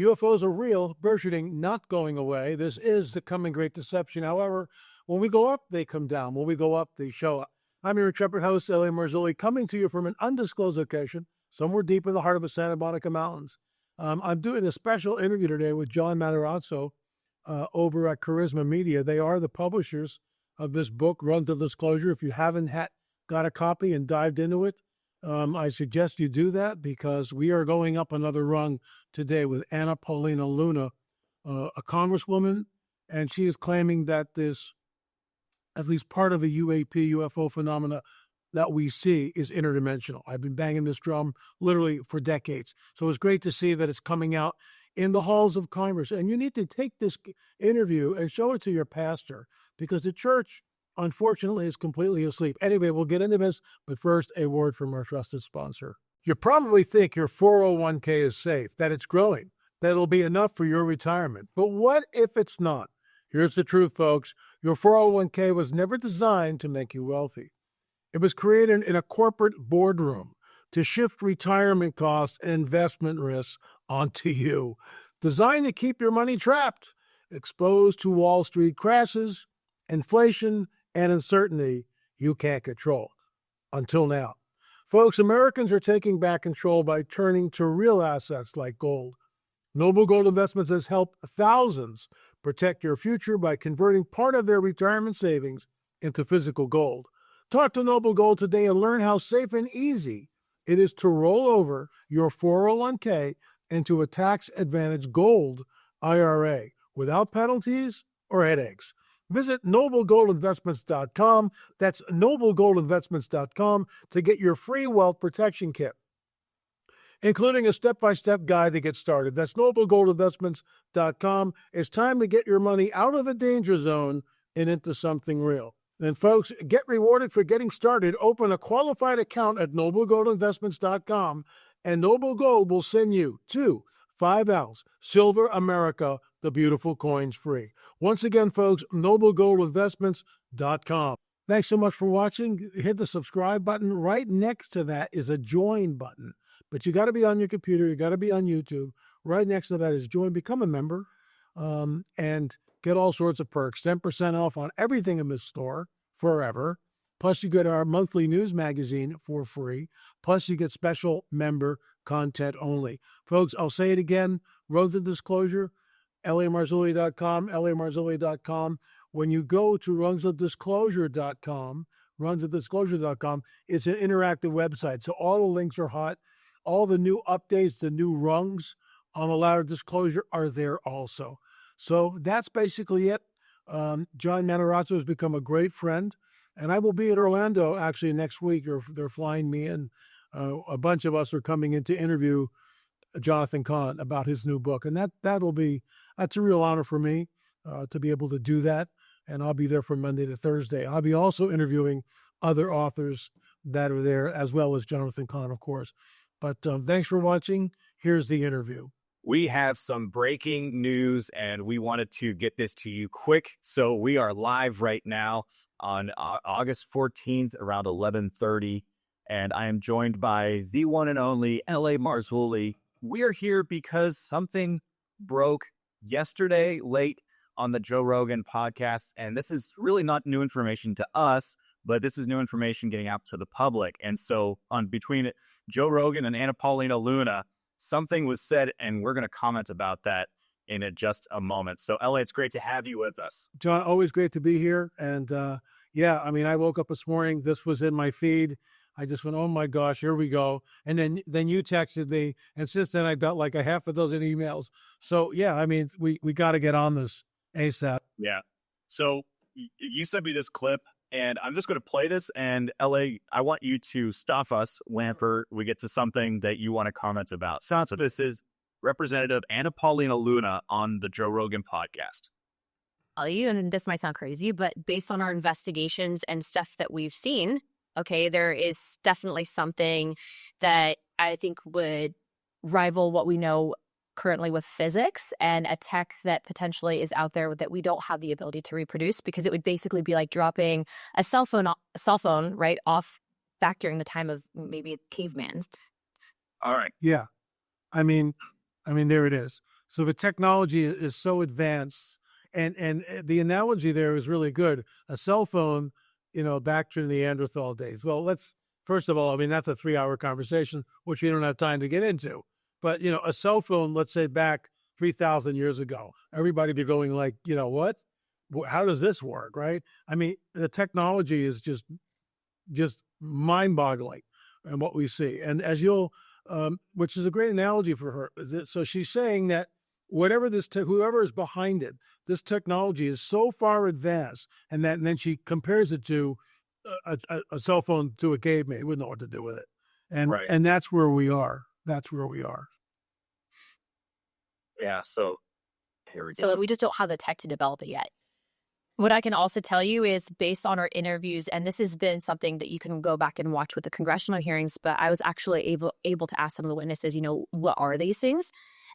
UFOs are real, burgeoning, not going away. This is the coming great deception. However, when we go up, they come down. When we go up, they show up. I'm your intrepid host, L.A. Marzulli, coming to you from an undisclosed location, somewhere deep in the heart of the Santa Monica Mountains. I'm doing a special interview today with John Matarazzo over at Charisma Media. They are the publishers of this book, Run to Disclosure. If you haven't got a copy and dived into it, I suggest you do that because we are going up another rung today with Anna Paulina Luna, a congresswoman, and she is claiming that this, at least part of a UAP UFO phenomena that we see, is interdimensional. I've been banging this drum literally for decades. So it's great to see that it's coming out in the halls of Congress. And you need to take this interview and show it to your pastor because the church, unfortunately, is completely asleep. Anyway, we'll get into this, but first, a word from our trusted sponsor. You probably think your 401k is safe, that it's growing, that it'll be enough for your retirement. But what if it's not? Here's the truth, folks. Your 401k was never designed to make you wealthy. It was created in a corporate boardroom to shift retirement costs and investment risks onto you. Designed to keep your money trapped, exposed to Wall Street crashes, inflation, and uncertainty you can't control. Until now. Folks, Americans are taking back control by turning to real assets like gold. Noble Gold Investments has helped thousands protect your future by converting part of their retirement savings into physical gold. Talk to Noble Gold today and learn how safe and easy it is to roll over your 401k into a tax-advantaged gold IRA without penalties or headaches. Visit noblegoldinvestments.com. That's noblegoldinvestments.com to get your free wealth protection kit, including a step-by-step guide to get started. That's noblegoldinvestments.com. It's time to get your money out of the danger zone and into something real. And folks, get rewarded for getting started. Open a qualified account at noblegoldinvestments.com, and Noble Gold will send you 2 5-ounce Silver America, the beautiful coins free. Once again, folks, noblegoldinvestments.com. Thanks so much for watching. Hit the subscribe button. Right next to that is a join button. But you got to be on your computer. You got to be on YouTube. Right next to that is join. Become a member and get all sorts of perks. 10% off on everything in this store forever. Plus, you get our monthly news magazine for free. Plus, you get special member content only. Folks, I'll say it again. Road to Disclosure, lamarzulli.com, lamarzulli.com. When you go to rungsofdisclosure.com, rungsofdisclosure.com, it's an interactive website. So all the links are hot. All the new updates, the new rungs on the ladder disclosure are there also. So that's basically it. John Matarazzo has become a great friend, and I will be at Orlando actually next week. They're flying me in. A bunch of us are coming in to interview Jonathan Cahn about his new book, and that's a real honor for me to be able to do that. And I'll be there from Monday to Thursday. I'll be also interviewing other authors that are there, as well as Jonathan Cahn, of course. But thanks for watching. Here's the interview. We have some breaking news, and we wanted to get this to you quick. So we are live right now on August 14th around 11:30, and I am joined by the one and only L.A. Marzulli. We are here because something broke yesterday late on the Joe Rogan podcast, and this is really not new information to us, but this is new information getting out to the public. And so between Joe Rogan and Anna Paulina Luna, something was said, and we're going to comment about that in just a moment. So, L.A., it's great to have you with us. John, always great to be here. And I woke up this morning. This was in my feed. I just went, oh my gosh, here we go. And then you texted me. And since then, I got like a half a dozen emails. So, yeah, we got to get on this ASAP. Yeah. So you sent me this clip, and I'm just going to play this. And LA, I want you to stop us whenever we get to something that you want to comment about. So this is Representative Anna Paulina Luna on the Joe Rogan podcast. And this might sound crazy, but based on our investigations and stuff that we've seen, okay, there is definitely something that I think would rival what we know currently with physics, and a tech that potentially is out there that we don't have the ability to reproduce, because it would basically be like dropping a cell phone right off back during the time of maybe caveman. All right. Yeah. There it is. So the technology is so advanced, and the analogy there is really good. A cell phone, back to the Neanderthal days. Well, first of all, I mean, that's a 3-hour conversation, which we don't have time to get into. But, a cell phone, let's say back 3,000 years ago, everybody be going like, what? How does this work, right? I mean, the technology is just mind-boggling and what we see. And as which is a great analogy for her. So she's saying that whoever is behind it, this technology is so far advanced, and then she compares it to a cell phone to a caveman. He wouldn't know what to do with it. And that's where we are. That's where we are. Yeah. So here we go. So we just don't have the tech to develop it yet. What I can also tell you is based on our interviews, and this has been something that you can go back and watch with the congressional hearings, but I was actually able to ask some of the witnesses, what are these things?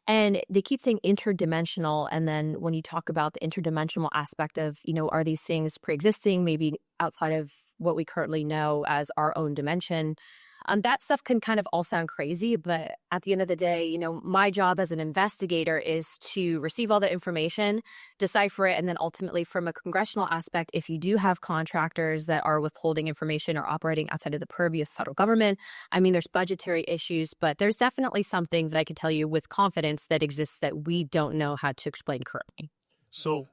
And they keep saying interdimensional. And then when you talk about the interdimensional aspect of, are these things pre-existing, maybe outside of what we currently know as our own dimension? That stuff can kind of all sound crazy, but at the end of the day, my job as an investigator is to receive all the information, decipher it, and then ultimately from a congressional aspect, if you do have contractors that are withholding information or operating outside of the purview of the federal government, I mean, there's budgetary issues, but there's definitely something that I can tell you with confidence that exists that we don't know how to explain currently. So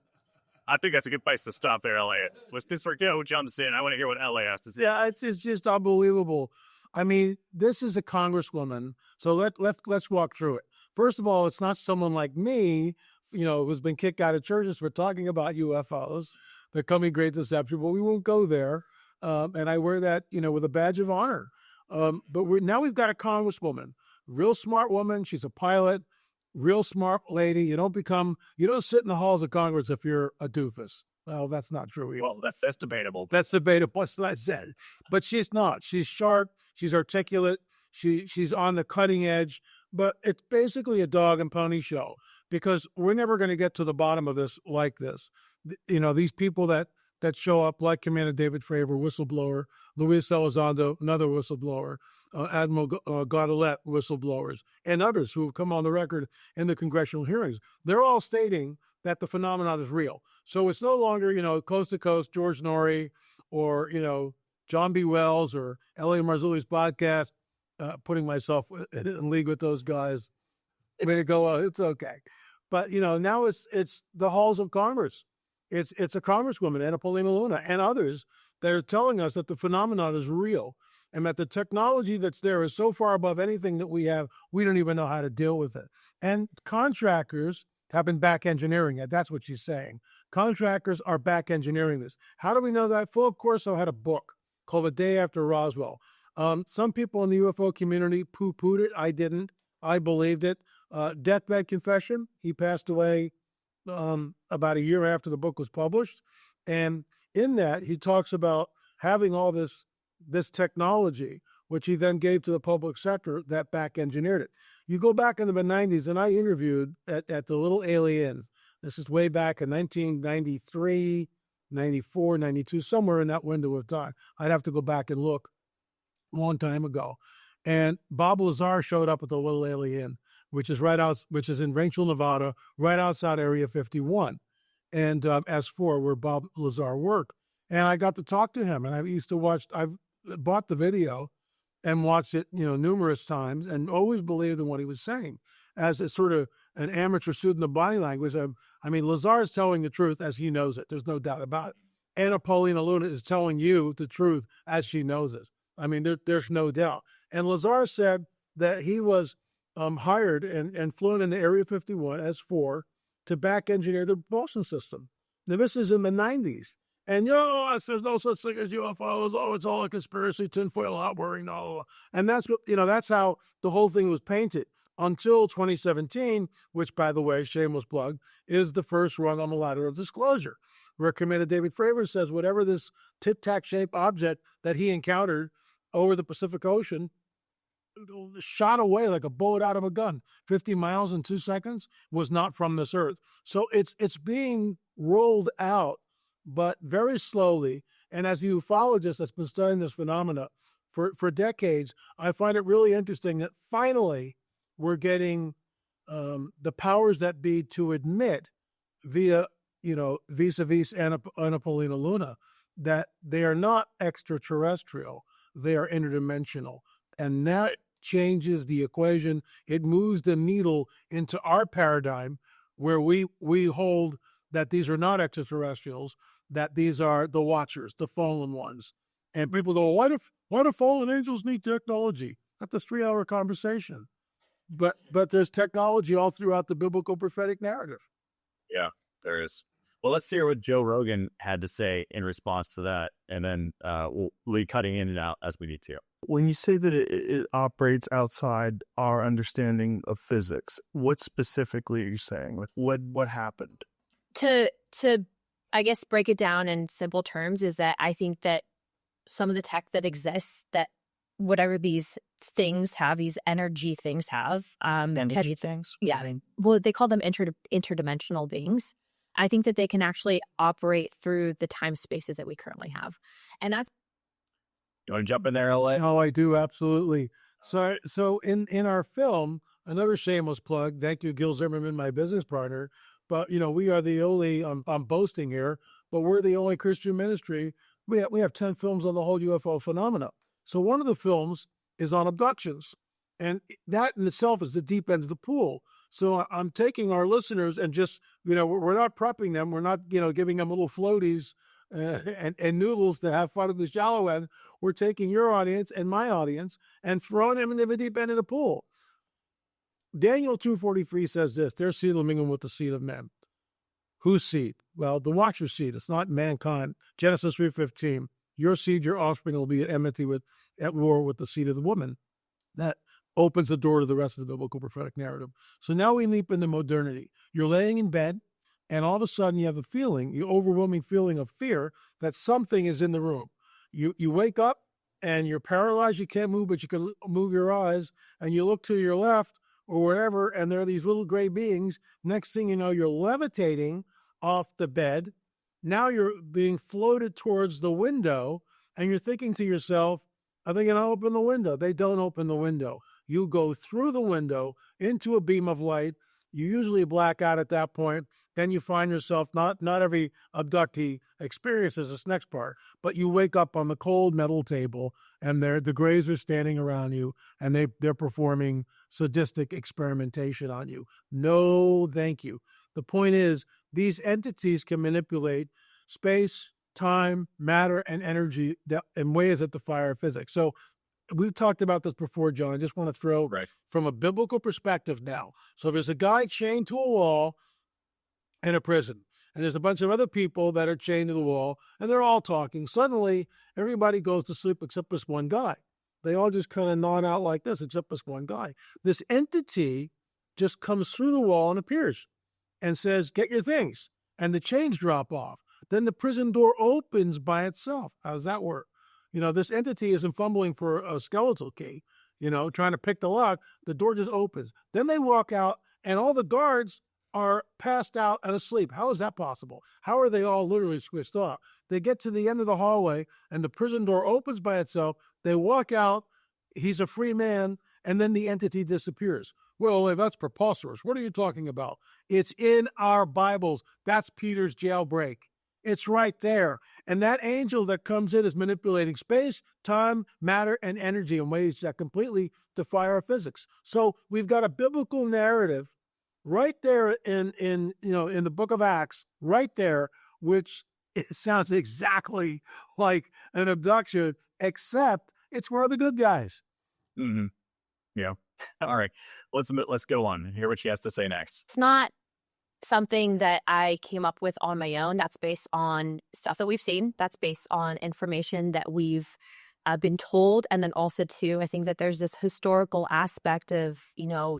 I think that's a good place to stop there, Elliot. Let's just who jumps in. I want to hear what Elliot has to say. Yeah, it's just unbelievable. I mean, this is a congresswoman, so let's walk through it. First of all, it's not someone like me, who's been kicked out of churches for talking about UFOs, the coming great deception, but we won't go there. And I wear that, with a badge of honor. But now we've got a congresswoman, real smart woman. She's a pilot, real smart lady. You don't sit in the halls of Congress if you're a doofus. Well, that's not true either. Well, that's debatable. That's debatable. That's what I said. But she's not. She's sharp. She's articulate. She's on the cutting edge. But it's basically a dog and pony show because we're never going to get to the bottom of this like this. These people that show up, like Commander David Fravor, whistleblower, Luis Elizondo, another whistleblower, Admiral Gaudelet, whistleblowers, and others who have come on the record in the congressional hearings. They're all stating that the phenomenon is real. So it's no longer, coast to coast, George Norrie or, John B. Wells or Elliot Marzulli's podcast, putting myself in league with those guys. Way to go. It's okay. But, now it's the halls of Congress. It's a congresswoman, Anna Paulina Luna, and others that are telling us that the phenomenon is real and that the technology that's there is so far above anything that we have, we don't even know how to deal with it. And contractors have been back engineering it. That's what she's saying. Contractors are back engineering this. How do we know that? Philip Corso had a book called A Day After Roswell. Some people in the UFO community poo-pooed it. I didn't. I believed it. Deathbed Confession. He passed away about a year after the book was published. And in that, he talks about having all this technology, which he then gave to the public sector that back engineered it. You go back in the mid-90s, and I interviewed at the Little Alien. This is way back in 1993, 94, 92, somewhere in that window of time. I'd have to go back and look a long time ago. And Bob Lazar showed up at the Little Alien, which is in Rachel, Nevada, right outside Area 51, and S4, where Bob Lazar worked. And I got to talk to him, and I've bought the video and watched it, numerous times, and always believed in what he was saying as a sort of an amateur student of body language. I mean, Lazar is telling the truth as he knows it. There's no doubt about it. Anna Paulina Luna is telling you the truth as she knows it. I mean, there's no doubt. And Lazar said that he was hired and flown into Area 51 S4 to back engineer the propulsion system. Now, this is in the 90s. And, there's no such thing as UFOs. Oh, it's all a conspiracy, tinfoil hat wearing, no. And that's what, that's how the whole thing was painted until 2017, which, by the way, shameless plug, is the first rung on the ladder of disclosure, where Commander David Fravor says whatever this tic-tac-shaped object that he encountered over the Pacific Ocean shot away like a bullet out of a gun, 50 miles in 2 seconds, was not from this earth. So it's being rolled out, but very slowly. And as a ufologist that's been studying this phenomena for decades, I find it really interesting that finally we're getting the powers that be to admit via, vis-a-vis Anapolina Luna, that they are not extraterrestrial, they are interdimensional. And that changes the equation. It moves the needle into our paradigm where we hold that these are not extraterrestrials, that these are the watchers, the fallen ones. And people go, why do fallen angels need technology? That's a 3-hour conversation. But there's technology all throughout the biblical prophetic narrative. Yeah, there is. Well, let's hear what Joe Rogan had to say in response to that, and then we'll be cutting in and out as we need to. When you say that it operates outside our understanding of physics, what specifically are you saying? What happened? To I guess break it down in simple terms is that I think that some of the tech that exists, that whatever these things have, these energy things have, Energy things? yeah, well, they call them interdimensional beings. I think that they can actually operate through the time spaces that we currently have, and that's. You want to jump in there, LA? Oh, I do, absolutely. So in our film, another shameless plug, thank you, Gil Zimmerman, my business partner, but we are the only, I'm boasting here, but we're the only Christian ministry. We have 10 films on the whole UFO phenomena. So one of the films is on abductions, and that in itself is the deep end of the pool. So I'm taking our listeners and just, we're not prepping them. We're not, giving them little floaties and noodles to have fun at the shallow end. We're taking your audience and my audience and throwing them into the deep end of the pool. Daniel 2:43 says this, their seed will mingle with the seed of men. Whose seed? Well, the watcher's seed. It's not mankind. Genesis 3:15, your seed, your offspring will be at war with the seed of the woman. That opens the door to the rest of the biblical prophetic narrative. So now we leap into modernity. You're laying in bed, and all of a sudden you have the overwhelming feeling of fear that something is in the room. You wake up and you're paralyzed. You can't move, but you can move your eyes, and you look to your left or wherever, and there are these little gray beings. Next thing you know, you're levitating off the bed. Now you're being floated towards the window, and you're thinking to yourself, are they going to open the window? They don't open the window. You go through the window into a beam of light. You usually black out at that point. Then you find yourself, not every abductee experiences this next part, but you wake up on the cold metal table, and the grays are standing around you, and they're performing sadistic experimentation on you. No, thank you. The point is, these entities can manipulate space, time, matter, and energy in ways that defy our physics. So we've talked about this before, John. I just want to throw from a biblical perspective now. So there's a guy chained to a wall in a prison, and there's a bunch of other people that are chained to the wall, and they're all talking. Suddenly, everybody goes to sleep except this one guy. They all just kind of nod out like this, except this one guy. This entity just comes through the wall and appears and says, get your things. And the chains drop off. Then the prison door opens by itself. How does that work? This entity isn't fumbling for a skeletal key, trying to pick the lock. The door just opens. Then they walk out, and all the guards are passed out and asleep. How is that possible? How are they all literally switched off? They get to the end of the hallway, and the prison door opens by itself. They walk out. He's a free man, and then the entity disappears. Well, that's preposterous. What are you talking about? It's in our Bibles. That's Peter's jailbreak. It's right there. And that angel that comes in is manipulating space, time, matter, and energy in ways that completely defy our physics. So we've got a biblical narrative right there in the book of Acts, right there, which it sounds exactly like an abduction, except it's one of the good guys. Mm-hmm. Yeah. All right. Let's go on and hear what she has to say next. It's not something that I came up with on my own. That's based on stuff that we've seen. That's based on information that we've been told. And then also, too, I think that there's this historical aspect of,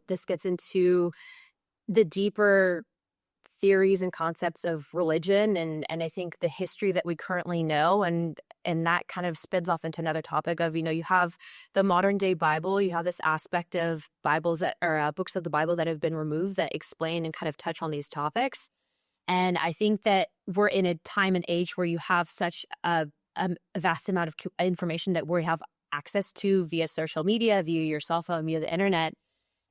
this gets into the deeper theories and concepts of religion. And I think the history that we currently know, and that kind of spins off into another topic of, you have the modern day Bible, you have this aspect of Bibles that are books of the Bible that have been removed that explain and kind of touch on these topics. And I think that we're in a time and age where you have such a vast amount of information that we have access to via social media, via your cell phone, via the internet.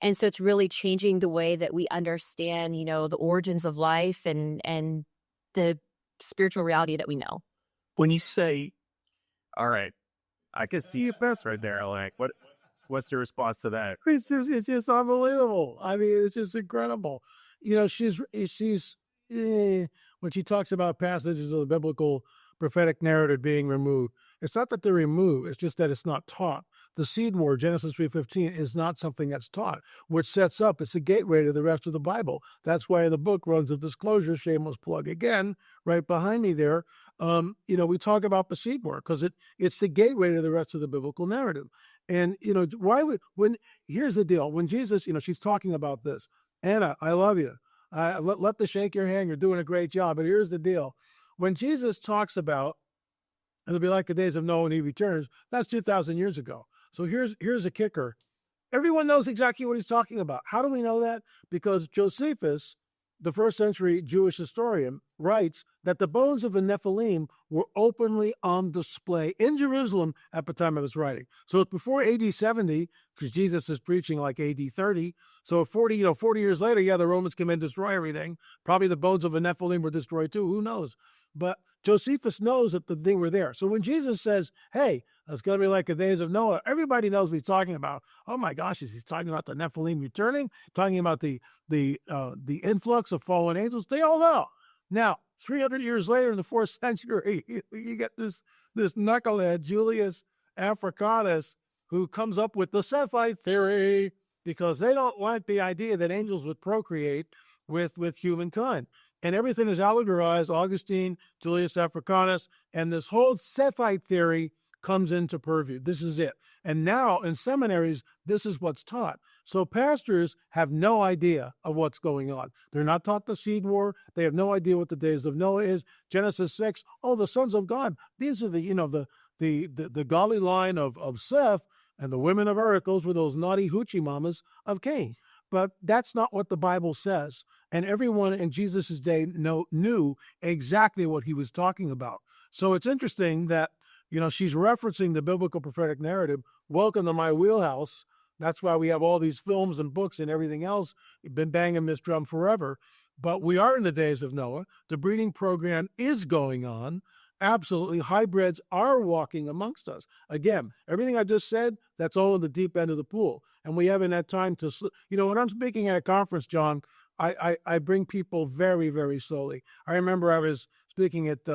And so it's really changing the way that we understand, the origins of life and the spiritual reality that we know. When you say, All right. I can see it best right there. Like, what's your response to that? It's just unbelievable. I mean, it's just incredible. She's when she talks about passages of the biblical prophetic narrative being removed, it's not that they're removed. It's just that it's not taught. The seed war, Genesis 3:15, is not something that's taught, which sets up, it's a gateway to the rest of the Bible. That's why the book Rungs of Disclosure, shameless plug again, right behind me there. We talk about the seed war because it's the gateway to the rest of the biblical narrative. And, here's the deal. When Jesus, she's talking about this, Anna, I love you. Let the shake your hand. You're doing a great job. But here's the deal. When Jesus talks about, it'll be like the days of Noah when he returns, that's 2,000 years ago. So here's a kicker. Everyone knows exactly what he's talking about. How do we know that? Because Josephus, the first century Jewish historian, writes that the bones of the Nephilim were openly on display in Jerusalem at the time of his writing. So it's before AD 70, because Jesus is preaching like AD 30. So 40 years later, the Romans came in and destroy everything. Probably the bones of the Nephilim were destroyed too. Who knows? But Josephus knows that they were there. So when Jesus says, hey, it's going to be like the days of Noah, everybody knows what he's talking about. Oh my gosh, is he talking about the Nephilim returning? Talking about the influx of fallen angels? They all know. Now, 300 years later in the 4th century, you get this knucklehead, Julius Africanus, who comes up with the Cephite theory because they don't like the idea that angels would procreate with humankind. And everything is allegorized, Augustine, Julius Africanus, and this whole Cephite theory comes into purview. This is it. And now in seminaries, this is what's taught. So pastors have no idea of what's going on. They're not taught the seed war. They have no idea what the days of Noah is. Genesis 6, the sons of God. These are the godly line of Seth, and the women of earth. Those were those naughty hoochie mamas of Cain. But that's not what the Bible says. And everyone in Jesus' day knew exactly what he was talking about. So it's interesting that, she's referencing the biblical prophetic narrative. Welcome to my wheelhouse. That's why we have all these films and books and everything else. We've been banging this drum forever. But we are in the days of Noah. The breeding program is going on. Absolutely. Hybrids are walking amongst us. Again, everything I just said, that's all in the deep end of the pool. And we haven't had time to, when I'm speaking at a conference, John, I bring people very, very slowly. I remember I was speaking at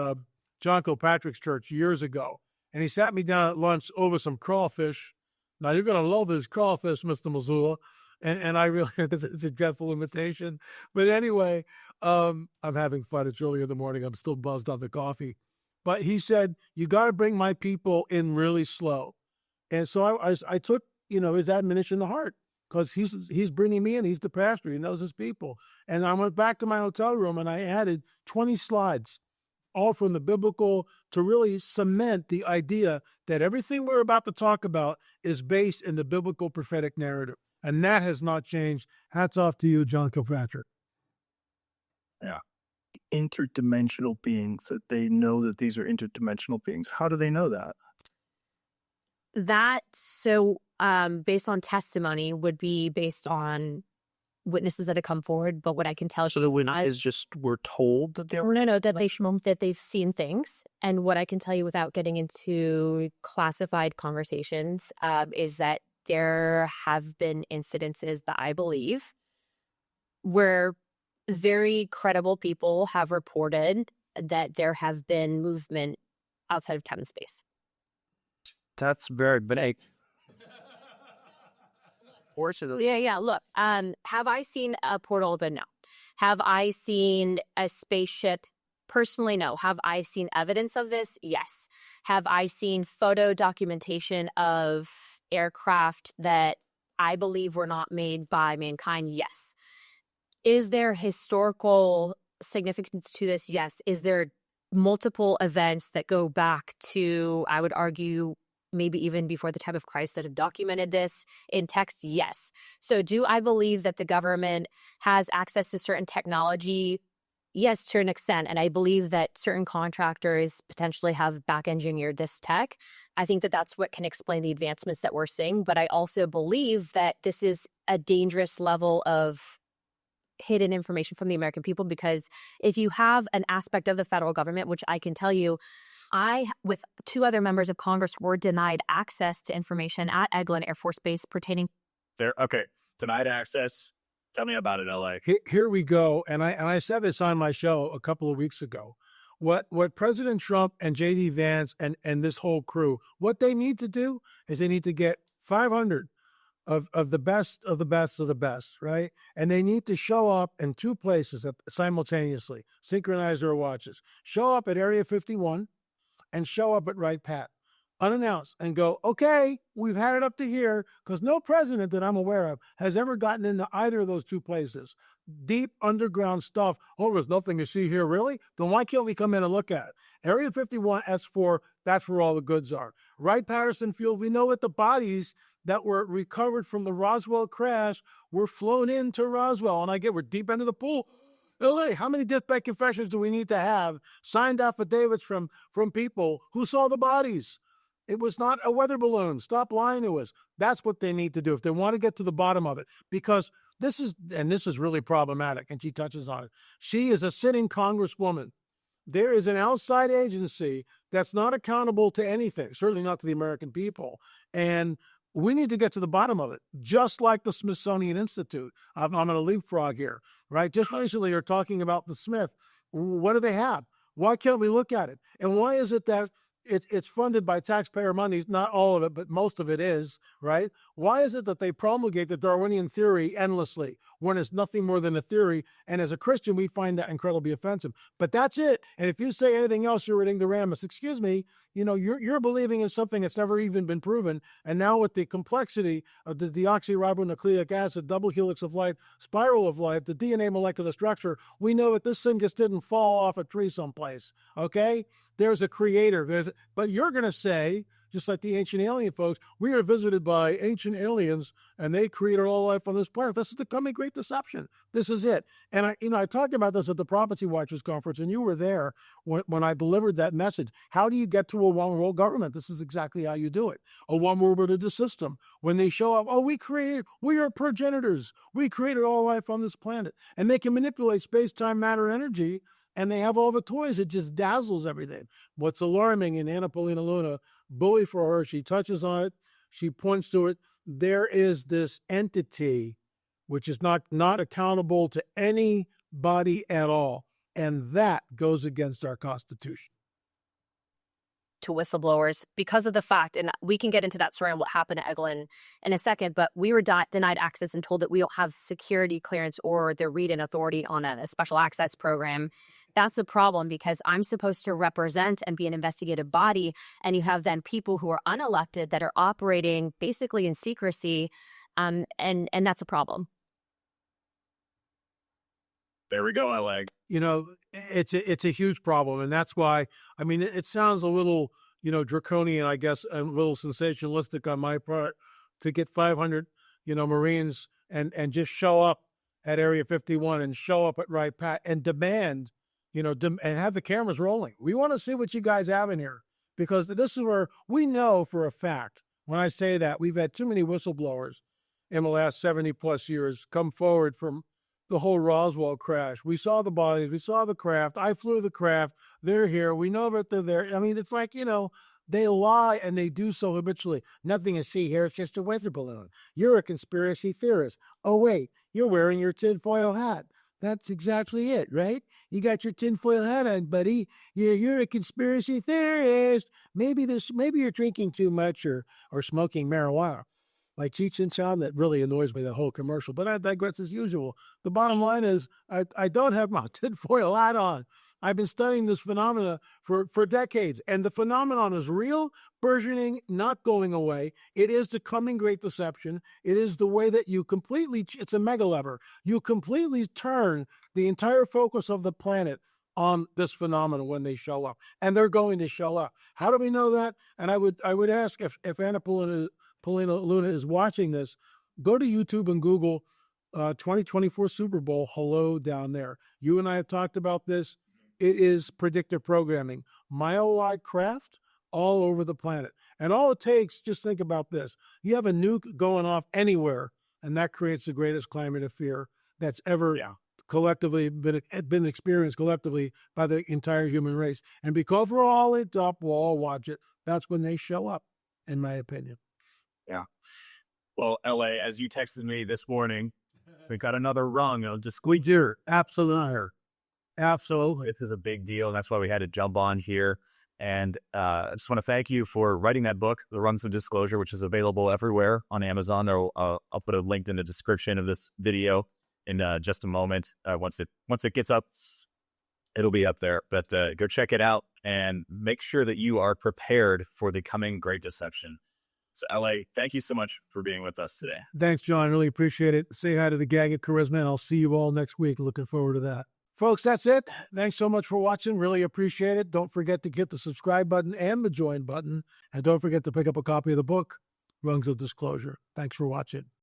John Kilpatrick's church years ago, and he sat me down at lunch over some crawfish. Now, you're going to love this crawfish, Mr. Marzulli. And I really, it's a dreadful imitation. But anyway, I'm having fun. It's early in the morning. I'm still buzzed on the coffee. But he said, you got to bring my people in really slow. And so I took, his admonition to heart, because he's bringing me in. He's the pastor. He knows his people. And I went back to my hotel room and I added 20 slides, all from the biblical, to really cement the idea that everything we're about to talk about is based in the biblical prophetic narrative. And that has not changed. Hats off to you, John Kilpatrick. Yeah. Interdimensional beings, that they know that these are interdimensional beings. How do they know that? Based on testimony, would be based on witnesses that have come forward. But what I can tell you, So the witnesses just were told that they were... No, that they've seen things. And what I can tell you without getting into classified conversations is that there have been incidences that I believe where very credible people have reported that there have been movement outside of time and space. That's very vague. Yeah. Look, have I seen a portal open? No. Have I seen a spaceship? Personally, no. Have I seen evidence of this? Yes. Have I seen photo documentation of aircraft that I believe were not made by mankind? Yes. Is there historical significance to this? Yes. Is there multiple events that go back to, I would argue, maybe even before the time of Christ that have documented this in text? Yes. So do I believe that the government has access to certain technology? Yes, to an extent. And I believe that certain contractors potentially have back engineered this tech. I think that that's what can explain the advancements that we're seeing. But I also believe that this is a dangerous level of hidden information from the American people, because if you have an aspect of the federal government, which I can tell you, with two other members of Congress, were denied access to information at Eglin Air Force Base pertaining. Okay. Denied access. Tell me about it, LA. Here we go. And I said this on my show a couple of weeks ago. What President Trump and J.D. Vance and this whole crew, what they need to do is they need to get 500 of the best of the best of the best, right? And they need to show up in two places simultaneously, synchronize their watches. Show up at Area 51 and show up at Wright Pat, unannounced, and go, okay, we've had it up to here, because no president that I'm aware of has ever gotten into either of those two places. Deep underground stuff. Oh, there's nothing to see here, really? Then why can't we come in and look at it? Area 51, S4, that's where all the goods are. Wright-Patterson Field, we know that the bodies that were recovered from the Roswell crash were flown into Roswell. And we're deep into the pool. LA, how many deathbed confessions do we need to have? Signed affidavits from people who saw the bodies. It was not a weather balloon. Stop lying to us. That's what they need to do if they want to get to the bottom of it. Because this is really problematic, and she touches on it. She is a sitting congresswoman. There is an outside agency that's not accountable to anything, certainly not to the American people. And we need to get to the bottom of it, just like the Smithsonian Institute. I'm going to leapfrog here, right? Just recently, you're talking about the Smith. What do they have? Why can't we look at it? And why is it that it's funded by taxpayer money? Not all of it, but most of it is, right? Why is it that they promulgate the Darwinian theory endlessly when it's nothing more than a theory? And as a Christian, we find that incredibly offensive. But that's it. And if you say anything else, you're an ignoramus. Excuse me, you're believing in something that's never even been proven. And now with the complexity of the deoxyribonucleic acid, double helix of life, spiral of life, the DNA molecular structure, we know that this thing just didn't fall off a tree someplace, okay? There's a creator. But you're going to say, just like the ancient alien folks, we are visited by ancient aliens and they created all life on this planet. This is the coming great deception. This is it. And I talked about this at the Prophecy Watchers Conference, and you were there when I delivered that message. How do you get to a one world government? This is exactly how you do it. A one world order system. When they show up, we are progenitors. We created all life on this planet. And they can manipulate space, time, matter, energy. And they have all the toys. It just dazzles everything. What's alarming in Anna Paulina Luna, bully for her, she touches on it, she points to it. There is this entity which is not accountable to anybody at all. And that goes against our Constitution. To whistleblowers because of the fact, and we can get into that story and what happened at Eglin in a second, but we were denied access and told that we don't have security clearance or the read-in authority on a special access program. That's a problem, because I'm supposed to represent and be an investigative body, and you have then people who are unelected that are operating basically in secrecy, and that's a problem. There we go, LA. It's a huge problem, and that's why, it sounds a little, draconian, I guess, a little sensationalistic on my part to get 500, Marines and just show up at Area 51 and show up at Wright Pat and demand, and have the cameras rolling. We want to see what you guys have in here, because this is where we know for a fact, when I say that, we've had too many whistleblowers in the last 70 plus years come forward from the whole Roswell crash. We saw the bodies, we saw the craft, I flew the craft, they're here, we know that they're there. It's like, they lie, and they do so habitually. Nothing to see here, it's just a weather balloon. You're a conspiracy theorist. Oh wait, you're wearing your tinfoil hat. That's exactly it, right? You got your tinfoil hat on, buddy. You're a conspiracy theorist. Maybe you're drinking too much or smoking marijuana. Like Cheech and Chong, that really annoys me, the whole commercial. But I digress as usual. The bottom line is, I don't have my tinfoil hat on. I've been studying this phenomena for decades, and the phenomenon is real, burgeoning, not going away. It is the coming great deception. It is the way that it's a mega lever. You completely turn the entire focus of the planet on this phenomenon when they show up, and they're going to show up. How do we know that? And I would ask if Anna Paulina Luna is watching this, go to YouTube and Google 2024 Super Bowl, hello down there. You and I have talked about this. It is predictive programming, mile-wide craft all over the planet. And all it takes, just think about this. You have a nuke going off anywhere, and that creates the greatest climate of fear that's ever collectively been experienced collectively by the entire human race. And because we're all lit up, we'll all watch it. That's when they show up, in my opinion. Yeah. Well, LA, as you texted me this morning, we got another rung of disclosure. Absolutely. Absolutely. This is a big deal, and that's why we had to jump on here. And I just want to thank you for writing that book, The Rungs of Disclosure, which is available everywhere on Amazon. I'll put a link in the description of this video in just a moment. Once it gets up, it'll be up there. But go check it out and make sure that you are prepared for the coming Great Deception. So, LA, thank you so much for being with us today. Thanks, John. Really appreciate it. Say hi to the gang at Charisma, and I'll see you all next week. Looking forward to that. Folks, that's it. Thanks so much for watching. Really appreciate it. Don't forget to hit the subscribe button and the join button. And don't forget to pick up a copy of the book, Rungs of Disclosure. Thanks for watching.